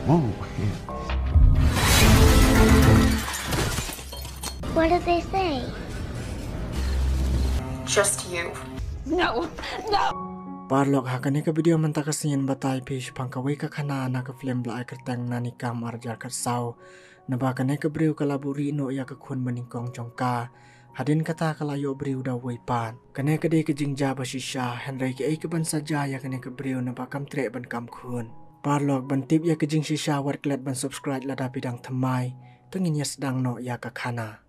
Whoa. What did they say? Just you. No. Parlok hakane ka video mantakasian batai pish pangkawai ka khana na ka film la ka tang nani kam arjar ka sau na ba kane ka briu ka laburi no ya ka khun maningkong chongka hadin kata kala yo briu da wai pan kane ka de ka jingja ba shisha henry ke ai ka ban saja ya kane ka briu na ba kam tre ban kam khun parlok ban tip ya ka jing shisha wat klet ban subscribe la da bidang thamai tungin ya sedang no ya ka khana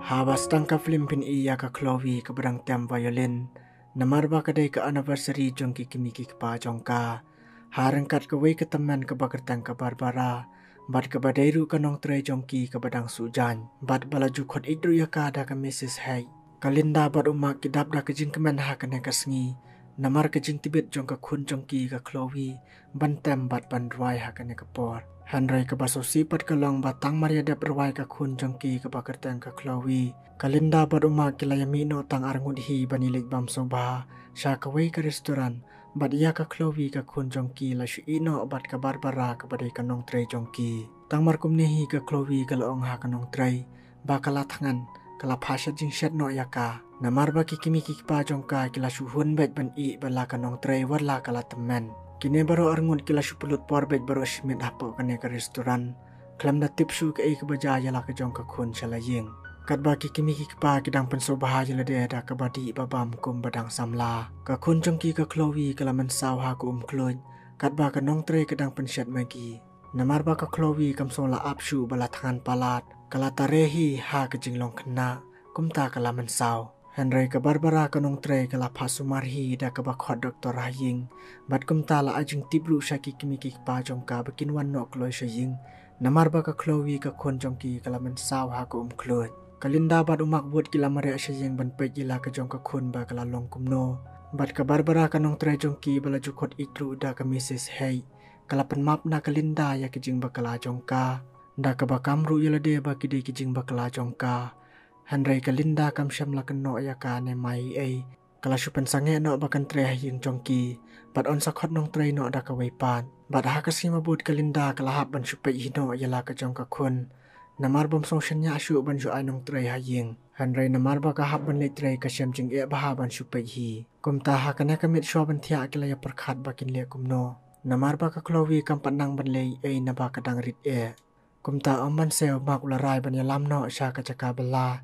Habas tangka film pin iya ka Chloe ka berang tem violin. Namar ba kadai ka anniversary jong ki kimiki pa jong ka. Harangkat ka wei ka teman ka bakertang ka Barbara. Bat ka badairu ka nong tre jong ki ka badang sujan. Bat balaju khot idru ya ka da ka Mrs. Hay. Kalinda bat umak kidap da ka jing kemen ha ka ne ka sngi. Namar ka jing tibet jong ka khun jong ki ka Chloe. Bantem bat bandrai ha ka ne ka por. Henry ka baso sipat ka long batang Maria dap rawai ka khun jongki ka bakertang ka Chloe. Kalinda bad umak kilayamino tang arngud hi banilik bam soba. Sya ka wei ka restoran. Bad iya ka Chloe ka khun jongki la syu ino bad ka Barbara ka badai ka nong tray jongki. Tang markum nehi ka Chloe ka loong ha ka nong tray. Ba kala tangan kala phasya jing shet no ya ka. Namar ba ki kimi ki pa jongka kila syu hun bet ban I bala ka nong tray warla kala temen. Kini baru arngun kila syupulut porbet baru simit hapo kane ke restoran. Klam da tipsu ke ke baja yala ke jong ka khun salaying. Kat ba ki kimi ki pa kidang pensobaha yala de da ka badi babam kum badang samla. Ka khun jong ki ka Chloe kala men saw ha ku kluj. Kat ba ka nong tre kedang pensyat magi. Namar ba ka Chloe kam sola apsu bala tangan palat. Kala tarehi ha ke jinglong kena. Kumta kala men saw. Henry ka Barbara ka nong tre kala pasumarhi da ka bakhot Dr. Haying. Bat kumta la ajing tiblu syaki kimi ki pa jong ka bakinwan no kloy sying. Namar ba ka Chloe ka khun jong ki kala men saw ha ku kluj. Kalinda bat umak buat kila mare sying ban pe gila ka jong ka khun ba kala long kumno. Bat ka Barbara ka nong tre jong ki bala jukot itru da ka Mrs. Hay. Kala penmap na Kalinda ya kijing ba kala jong ka. Da ka ba kamru yala de ba kide kijing ba kala jong ka. Henry Kalinda kam syam la keno ya ka ne mai ai kala syupen sange no bakan tre haying jongki bat on sakhot nong tre no da ka weipan bat ha kasi mabut Kalinda kala hap ban syupe hino ya la ka jong ka khun namar bom song shenya syu ban ju ai nong tre haying Henry namar ba ka hap ban le tre ka syam jing e ba ban syupe hi kumta ha kana ka mit sho ban thia kala ya perkhat bakin le kumno namar ba ka Chloe kam panang ban le ai na ba ka dang rit e kumta omban sel mak ularai ban ya lam no sha ka chaka bala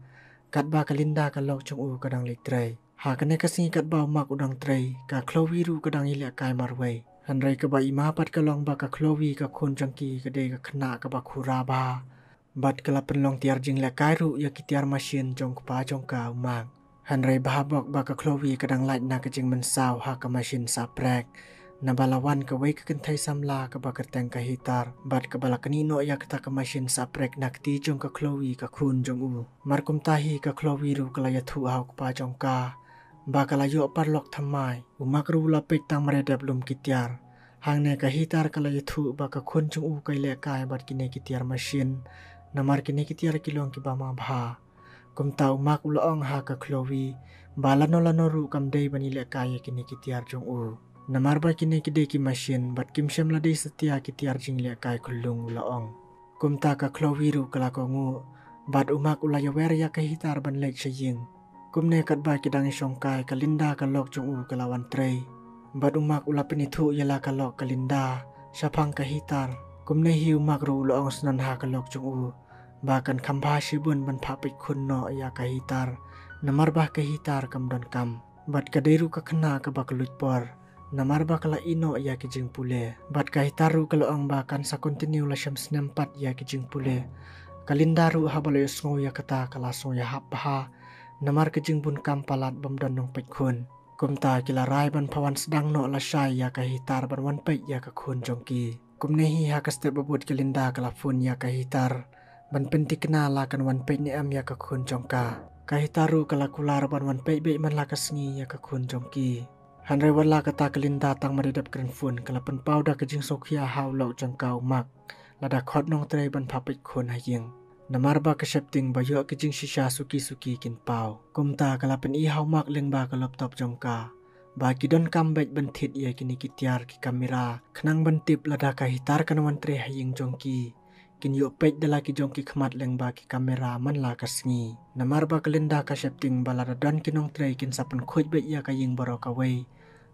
kat ba Kalinda ka lok chung u kadang lik tray. Ha kane kasi kat ba umak udang tray. Ka Chloe ru kadang ilia kai marway. Henry ka ba imapat ka long ba ka Chloe ka khun jangki ka de ka khna ka ba khura ba. Bat ka la penlong tiar jing la kai ru ya ki tiar masin jong ka pa jong ka umak. Henry bahabok ba ka Chloe kadang light na ka jing mensaw ha ka masin sa prek. Na balawan ka way ka kentay samla ka ba kerteng ka hitar. Bat ka bala kanino ya kita ka masin sa prek nakti jong ka Chloe ka khun jong u. Markum tahi ka Chloe ru ka laya thu haw ka pa jong ka. Ba ka layo parlok thamay. Umak ru lapik tang maredap lum kitiar. Hang ne ka hitar ka laya thu ba ka khun jong u kay le kay bat kine kitiar masin. Namar kine kitiar kilong ki ba ma bha. Kumta umak uloong ha ka Chloe. Ba lano ru kam day banile kay kine kitiar jong u. Namar ba kini kide ki masin bat kim syam ladai setia ki tiar jing le kai kulung laong. Kumta ka Chloe ru kala ko ngu bat umak ulaya wer ya ka hitar ban lek sying. Kumne kat ba kidang isong kai Kalinda ka lok chung u kalawan tray. Bat umak ula penithu yala ka lok Kalinda syapang ka hitar. Kumne hi umak ru laong senan ha ka lok chung u. Bakan khamba shibun ban phapik khun no ya ka hitar. Namar ba ka hitar kam don kam. Bat kadairu ka khna ka baklut por. Namar ba kala ino ya ki jing pule. Bat ka hitaru kalo ang bakan sa continue la syam senempat ya ki jing pule. Kalindaru habalo yusngo ya kata kala so ya hap ha. Namar ka jing bun kam palat bam don nong pek khun. Kumta kila rai ban pawan sedang no la syai ya ka hitar ban wan pek ya ka khun jongki. Kumnehi ha ka step babut Kalinda kala fun ya ka hitar. Ban penti kena la kan wan pek ni am ya ka khun jongka. Ka hitaru kala kular ban wan pek be man la ka sngi ya ka khun jongki. Henry wala kata Kalinda tang maridap kren fun kala pen pau da kajing sokhia haw lo jangkau mak lada khot nong tre ban phapik khun haying Namarba ka shepting bayo ka jing shisha suki kin pau. Kumta kalapen I haumak leng ba ka laptop jongka. Ba kidon kambet bentit ia kini kitiar ki kamera. Kenang bentip lada ka hitar kanawan tre haying jongki. Kin yuk pej dala ki jongki khmat leng ba ki kamera man la ka sngi. Namarba ka linda ka shepting balada dan kinong tre kin sapen khoj bet ia ka ying baro ka wei.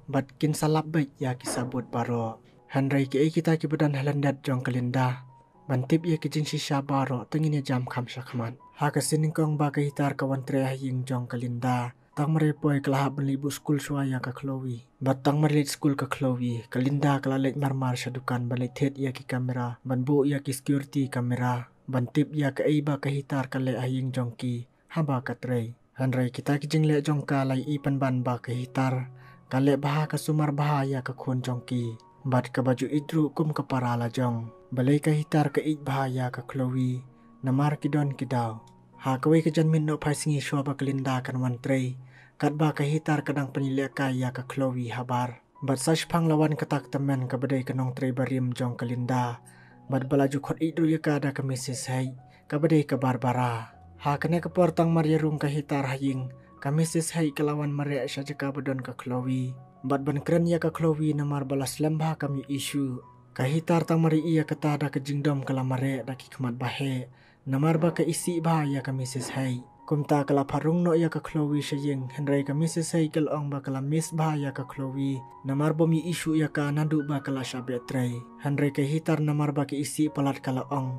Bat kin salap bet ia ki sabut baro. Handrai ki kita ki badan halandat jong ka linda. Bantip ia kijing shisha baro tengin jam kham shakman. Haka siningkong ba ka hitar kawan tre haying jong kalinda. Tang marepoi kelahap benlibu skul suaya ka Chloe. Bat tang marlit skul ka Chloe. Kalinda kalalet marmar syadukan balik tet ia ki kamera. Banbu ia ki security kamera. Bantip ia ka iba ka hitar kale haying jong ki. Haba ka tre. Handrai kita kijing le jong ka lai ipan ban ba ka hitar. Kale baha ka sumar bahaya ka khun jong ki. Bat ka baju idru kum ka parala jong. Balai ka hitar ka ik bahaya ka Chloe. Namar kidon kidaw. Ha kawai ka jan min no pai singi shwa ba kalinda kan wan tre. Kat ba ka hitar kadang penilek kaya ka Chloe habar. Bat sash pang lawan katak temen ka badai kanong tre barim jong kalinda. Bat balaju khot idru ya ka ada ka Mrs. Hay. Ka badai ka Barbara. Ha kene ka portang Maria rung ka hitar haying. Ka Mrs. Hay kalawan Maria sya jaka badon ka Chloe. Bat ban keren ya ka Chloe namar balas lembah kami isu. Kahitar tang mari ia kata ada kejingdom kala mare daki kemat bahe. Namar ba ka isi bahaya ka Mrs. Hay. Kumta kala parung no ia ka Chloe syaying. Henry ka Mrs. Hay kalong ba kala miss bahaya ka Chloe. Namar bomi isu ia ka nadu ba kala syabet tray. Henry ka hitar namar ba ka isi palat kala ong.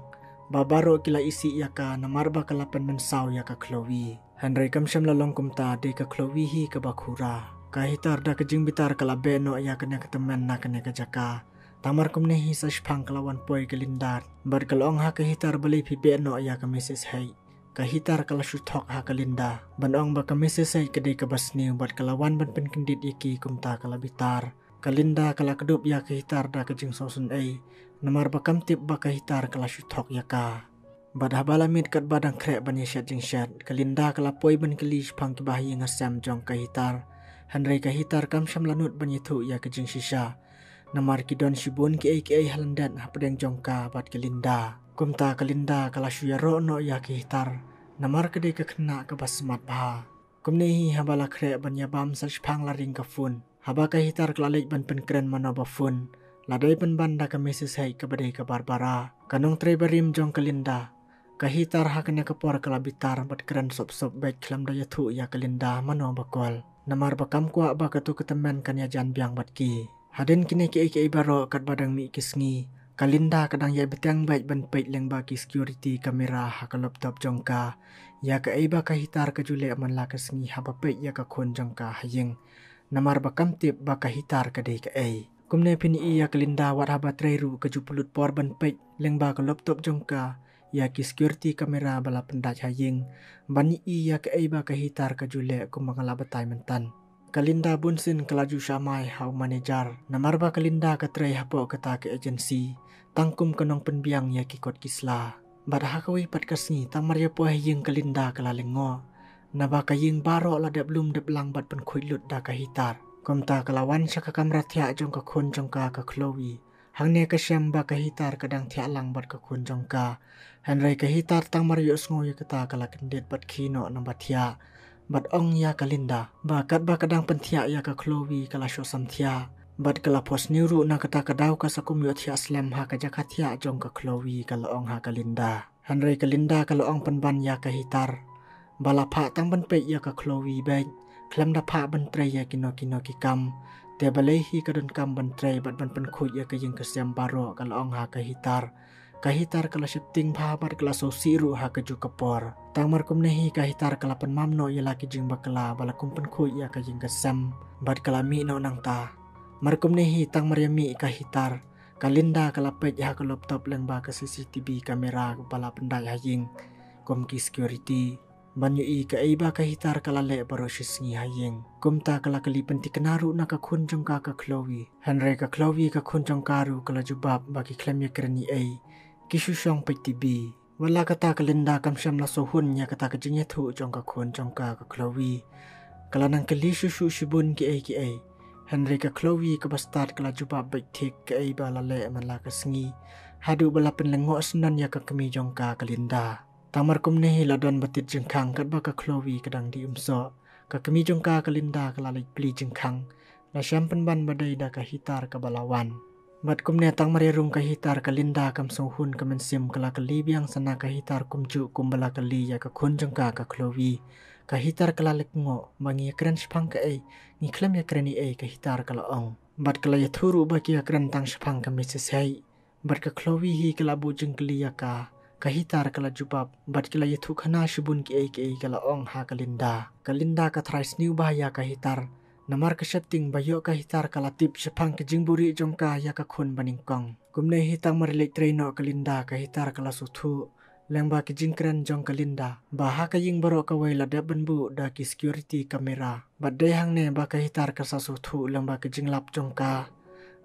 Babaro kila isi ia ka namar ba kala pen mensaw ia ka Chloe. Henry kam syam lalong kumta de ka Chloe hi ka bakura. Kahitar da kejing bitar kala beno ia kena ketemen na kena ke jaka. Tamar kumnehi sa shpang kalawan poi kalindar. Bar kalong ha kahitar balay pibe no aya ka Mrs. Hay. Kahitar kala shutok ha kalinda. Banong ba ka Mrs. Hay kadai ka basni. Bar kalawan ban penkendit iki kumta kala bitar. Kalinda kala kedup ya kahitar da kajing sosun ay. Namar ba kamtip ba kahitar kala shutok ya ka. Bad habalamid kat badang krek ban yashat jing shat. Kalinda kala poi ban kali shpang kibahi ngasam jong kahitar. Handrai kahitar kam syam lanut ban yitu ya kajing shisha. Namar kidon shibun ki ai halandan hapadeng jongka bat kalinda. Kumta kalinda kala syuyaro no ya kihitar. Namar kedai ka kena ka basmat baha. Kumnehi habala krek ban yabam sa shpang laring ka fun. Haba ka hitar klalek ban penkren mano ba fun. Ladai ban banda ka Mrs. Hay ka badai ka Barbara. Kanong tre barim jong kalinda. Kahitar ha kena kapor kala bitar bat keren sop baik klam daya tu ya kalinda mano bakol. Namar bakam kuak ba katu ketemen kan ya jan biang bat ki. Hadin kini ki baro kat badang mi kisngi. Kalinda kadang ya betang baik ban pait leng bagi security kamera ha ka laptop jongka. Ya ka iba ka hitar ka jule man la ka sngi ha ba pait ya ka khon jongka hayeng. Namar bakam tip ba ka hitar ka dei ka ai. Kumne pini iya kalinda wat ha ba treru ka jupulut por ban pait leng ba ka laptop jongka. Ya ki security kamera bala pendaj hayeng. Bani iya ka iba ka hitar ka jule ku mangala batai mentan. Kalinda bunsin kelaju syamai hau manager. Namarba kalinda katray hapo kata ke agensi. Tangkum kenong penbiang ya kikot kisla. Bada hakawi pat kasni tamar ya poh yung kalinda kalalengo. Naba kaying baro la de belum de belang bat pen kuilut da kahitar. Komta kalawan sa kakamrat ya jong ka kun jong ka Chloe. Hang ne ka syam ba kahitar kadang tia lang bat ka kun jong ka. Henry kahitar tang marius ngo ya kata kalakendit bat kino nang batia. Bat ong ya kalinda. Bakat ba kadang pentia ya ka Chloe kala syosam tia. Bat kala pos niru na kata kadaw ka sa kumyo tia slam ha ka jakatia jong ka Chloe kala ong ha kalinda. Henry kalinda kala ong penban ya ka hitar. Bala pa tang penpe ya ka Chloe beg. Klam da pa bentre ya kino kikam. Te balehi kadon kam bentre bat ban penkut ya ka yung kasyam baro kala ong ha ka hitar. Kahitar kala shifting pahabat kala so siru ha keju kapor. Tangmar kumnehi kahitar kala pen mamno ya laki jing bakala bala kumpen ku ya ka jing kasam. Bad kala mi no nang ta. Mar kumnehi tangmar ya mi kahitar. Kalinda kala pej ha ka laptop leng ba ka CCTV kamera bala pendai ha jing. Komki security. Banyu i ka iba kahitar kala le baro shisngi ha jing. Kumta kala kali penti kenaru na ka kunjong ka Chloe. Henry ka Chloe ka kunjong karu kala jubab bagi klem ya kerani ay. Kisusyong PTB. Wala kata kalinda kam syam na sohun ya kata kajingya tu jong ka kun jong ka Chloe. Kala nang kali susu shibun ki ay. Henry ka Chloe ka bastard kala jubab baik tik ki ay ba lale man la ka sngi. Hadu bala penlengo senan ya ka kami jong ka kalinda. Tamar kumnehi ladon batit jengkang kat baka Chloe kadang di umso. Ka kemi jongka ka Linda kalalik beli jengkang. La syampen ban badai da ka hitar ka balawan. Bat kumne tang marerung ka hitar ka Linda kam sohun ka mensim kala ka libiang sana ka hitar kumju kumbala ka li ya ka kun jongka ka Chloe. Ka hitar kalalik ngo mangi kren shpang ka ay ni klem ya kreni ay ka hitar kala ong. Bat kala ya thuru ba ki kren tang shpang ka Mrs. Hay. Bat ka Chloe hi kala bu jengkli ya ka hitar kala jubab. Bat kala ya thu khana shubun ki ay kala ong ha ka Linda. Ka Linda ka thrais niu ba ya ka hitar. Namar ka setting bayo ka hitar kala tip shpang ka jingburi jongka ya ka kun baningkong. Kumne hitang marilik traino ka Linda ka hitar kala suthu. Lengba ki jingkren jong ka Linda. Baha ka ying baro ka waila da benbu da ki security kamera. Bat day hang ne ba ka hitar ka sasuthu lengba ki jinglap jong ka.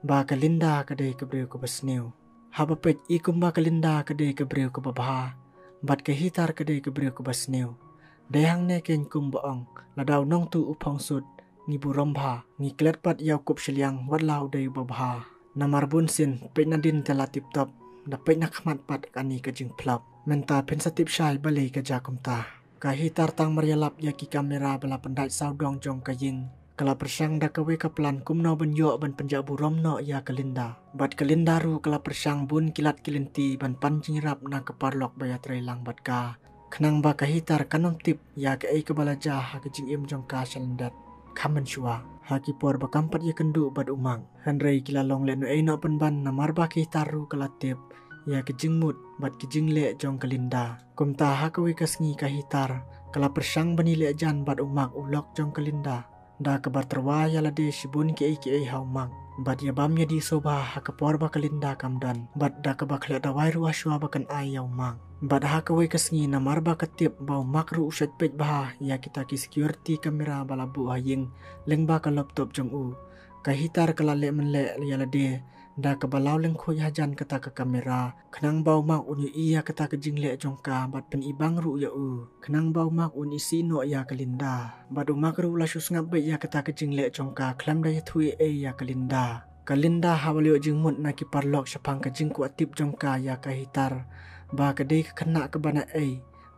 Ba ka Linda ka day ka briu ka basniu. Haba pet ikum ba ka Linda ka day ka briu ka babaha. Bat ka hitar ka day ka briu ka basniu. Day hang ne ken kum baong. Ladaw nong tu upong sud. Ni buromba. Ni klet pat yaw kup silyang wadlaw day babaha. Namar bunsin pet na din tela tip top. Da pet na kamat pat kani ka jing plop. Menta pensatip syai balai ke jakumta. Ka hitar tang marialap ya ki kamera bala pendai saudong jong ka ying. Kala persang da kawe ka plan kumno ban yo ban penjak burom no ya ka Linda. Bat ka Linda ru kala persang bun kilat kilinti ban pancing rap na keparlok baya trailang bat ka. Kenang ba ka hitar kanom tip ya ka ay kabalaja ha ka jing im jong ka syalendat. Kamen syua. Haki por bakampat ya kendu bat umang. Handrai kila long le no ay no penban namar ba ka hitar ru kala tip. Ya kejing mut bat kejing le jong ka Linda. Kumta ha kawi kasngi ka hitar. Kala persang bani le jan bat umak ulok jong ka Linda. Da kabar terwa ya lade shibun ki ay ha umak. Bat ya bam ya di soba ha kapor ba ka Linda kamdan. Bat da kabak le da wai ruwa shua bakan ay ya umak. Bat ha kawi kasngi namar ba katip ba umak ru usat pej bah ya kita ki security kamera balabu haying. Leng ba ka laptop jong u. Ka hitar kala le men le ya lade. Da kabalaw leng khoy hajan kata ka kamera. Kenang bau mak unyu iya kata ka jingle jongka bat pen ibang ru ya u. Kenang bau mak un isi no ya ka Linda. Bat umak ru la shus ngap ya kata ka jingle jongka klam da ya thui ya ka Linda. Ka Linda hawalio jingmut na ki parlok syapang ka jingku atip jongka ya ka hitar. Ba ka dei ka kena ka bana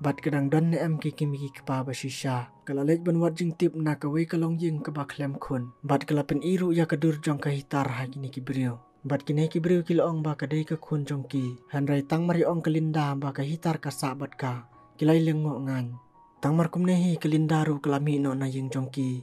bat kadang don ne em ki kimi ki pa ba shisha. Kala lej ban wat jing tip na ka wei ka long ying ka ba klem khun. Bat kala pen iru ya ka dur jong ka hitar ha kini ki brio. Bat kini ki brio kila ong ba ka dei ka khun jong ki. Handrai tang mari ong ka Linda ba ka hitar ka sabat ka. Kilai lengo ngan. Tang mar kumnehi ka Linda ru kalami no na ying jong ki.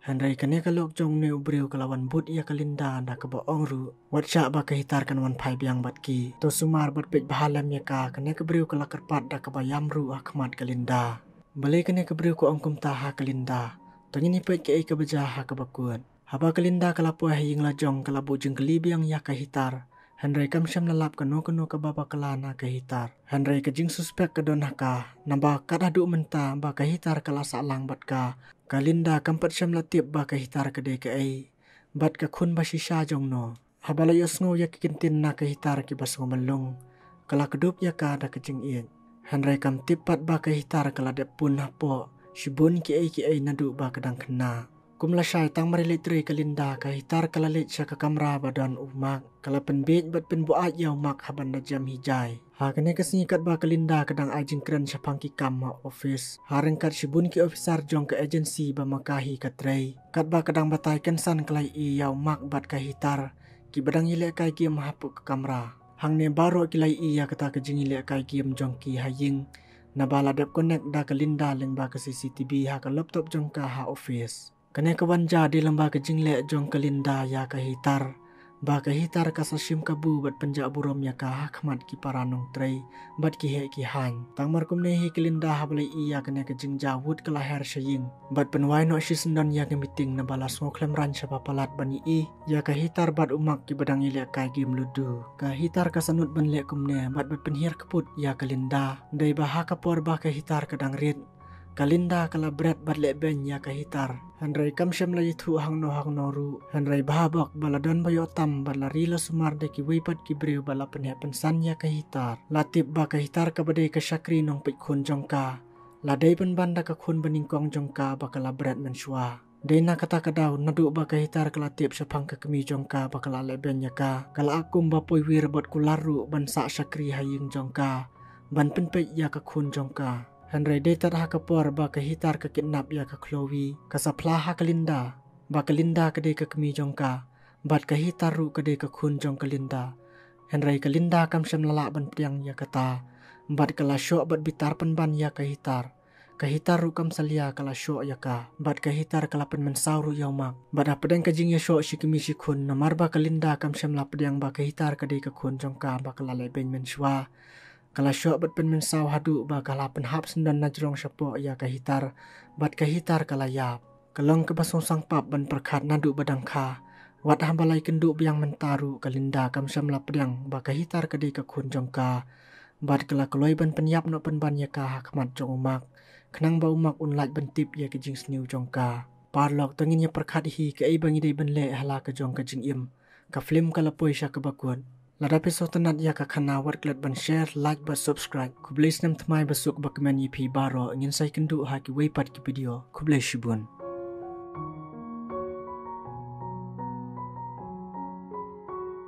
Handrai kane ka lok jong ne brio kalawan but ya ka Linda da ka ba ong ru. Wat sya ba ka hitar kan wan pai biang bat ki. To sumar bat pej bahalam ya ka kane ka brio kala kerpat da ka ba yam ru akmat ka Linda. Balai kane ka brio ko ong kumta ha ka Linda. To ngini pej ke ai ka baja ha ka bakun. Haba ka Linda kala po haying la jong kala bu jeng kalibiang ya ka hitar. Handrai kam syam lalap kano ka baba kala na ka hitar. Handrai ka jing suspek ka don ka. Namba kada du menta ba ka hitar kala salang bat ka. Ka Linda kampat syam latip ba ka hitar ka dei ka ai. Bat ka khun ba shisha jong no. Haba la yosngo ya kikintin na ka hitar ki bas ngomalung. Kala kedup ya ka da ka jing iet. Handrai kam tipat ba ka hitar kala de pun hapo. Shibun ki ai nadu ba kadang kena. Kumla syai tang marilit tre ka Linda ka hitar kala lit siya ka kamera badan umak. Kala penbit bat penbuat ya umak haban na jam hijay. Ha kane kasnikat ba ka Linda kadang ay jingkren siya pangki kam ha office. Harang kat shibun ki officer jong ka agency ba makahi ka tre. Kat ba kadang batay kansan kalay iya umak bat ka hitar. Ki badang ile kay ki mahapuk ka kamera. Hang ne baro kilay iya kata ka jingile kay ki jong ki haying. Nabala dep connect da ka Linda leng ba ka CCTV ha ka laptop jong ka ha office. Kane ka wanja di lamba ka jingle jong ka Linda ya ka hitar. Ba ka hitar ka sa sim kabu bat penjak burom ya ka hakmat ki paranong tray. Bat ki he ki han. Tang mar kumnehi ki Linda habalay iya kane ka jing jawud ka lahir syaying. Bat penway no si sendan ya ka meeting na balas ngoklem ran siya papalat bani i. Ya ka hitar bat umak ki badang ile kay gim ludu. Ka hitar ka sanut banle kumne bat penhir kaput ya ka Linda. Day baha ka por ba ka hitar kadang rit. Ka Linda kala berat bat le ben ya ka hitar. Handrai kam syam la yitu hang no ru. Handrai bahabak baladon bayo tam balari la sumar de ki wipat ki breu bala penhe pensan ya ka hitar. Latip ba ka hitar ka badai ka syakri nong pit khun jong ka. Ladai pen banda ka khun beningkong jong ka bakala berat mensyua. Dena kata kadaw nadu ba ka hitar ka latip syapang ka kemi jong ka bakala le ben ya ka. Kala akum ba poi wir bot kularu ban sa syakri haying jong ka. ban penpe ya ka khun jongka Henry detar ha ka por ba ka hitar ka kidnap ya ka Chloe ka sapla ha ka Linda ba ka Linda ka de ka kemi jongka bat ka hitar ru ka de ka khun jong ka Linda Henry ka Linda kam syam lala ban priang ya kata bat ka la syok bat bitar pen ban ya ka hitar ru kam salia kala syok ya ka bat ka hitar kala pen mensau ru yaumak bat ha pedang ka jing ya syok shikimi shikun namar ba ka Linda kam syam la pedang ba ka hitar ka de ka khun jongka ba ka la lebeng men shwa kala syok bat pen mensau hadu ba kala pen hap sendan najrong syapo ya ka hitar bat ka hitar kala yap kalong ke basong sang pap ban perkhat nadu badang kha wat hambalai kendu biang mentaru ka Linda kam syam la pedang ba ka hitar ka de ka khun jongka bat kala koloi ban penyap no pen ban ya ka hakmat jong umak kenang ba umak unlaj ban tip ya ke jing sniu jongka parlok tangin ya perkhat hi ke ai bangi dei ban le hala ka jong ka jing im ka film kala poi sya ka bakun lada episode tenat ya ka khana wat klat ban share like ba subscribe ku bless nam tmai basuk ba komen yipi baro ngin sai kendu ha ki weipat ki video ku bless shibun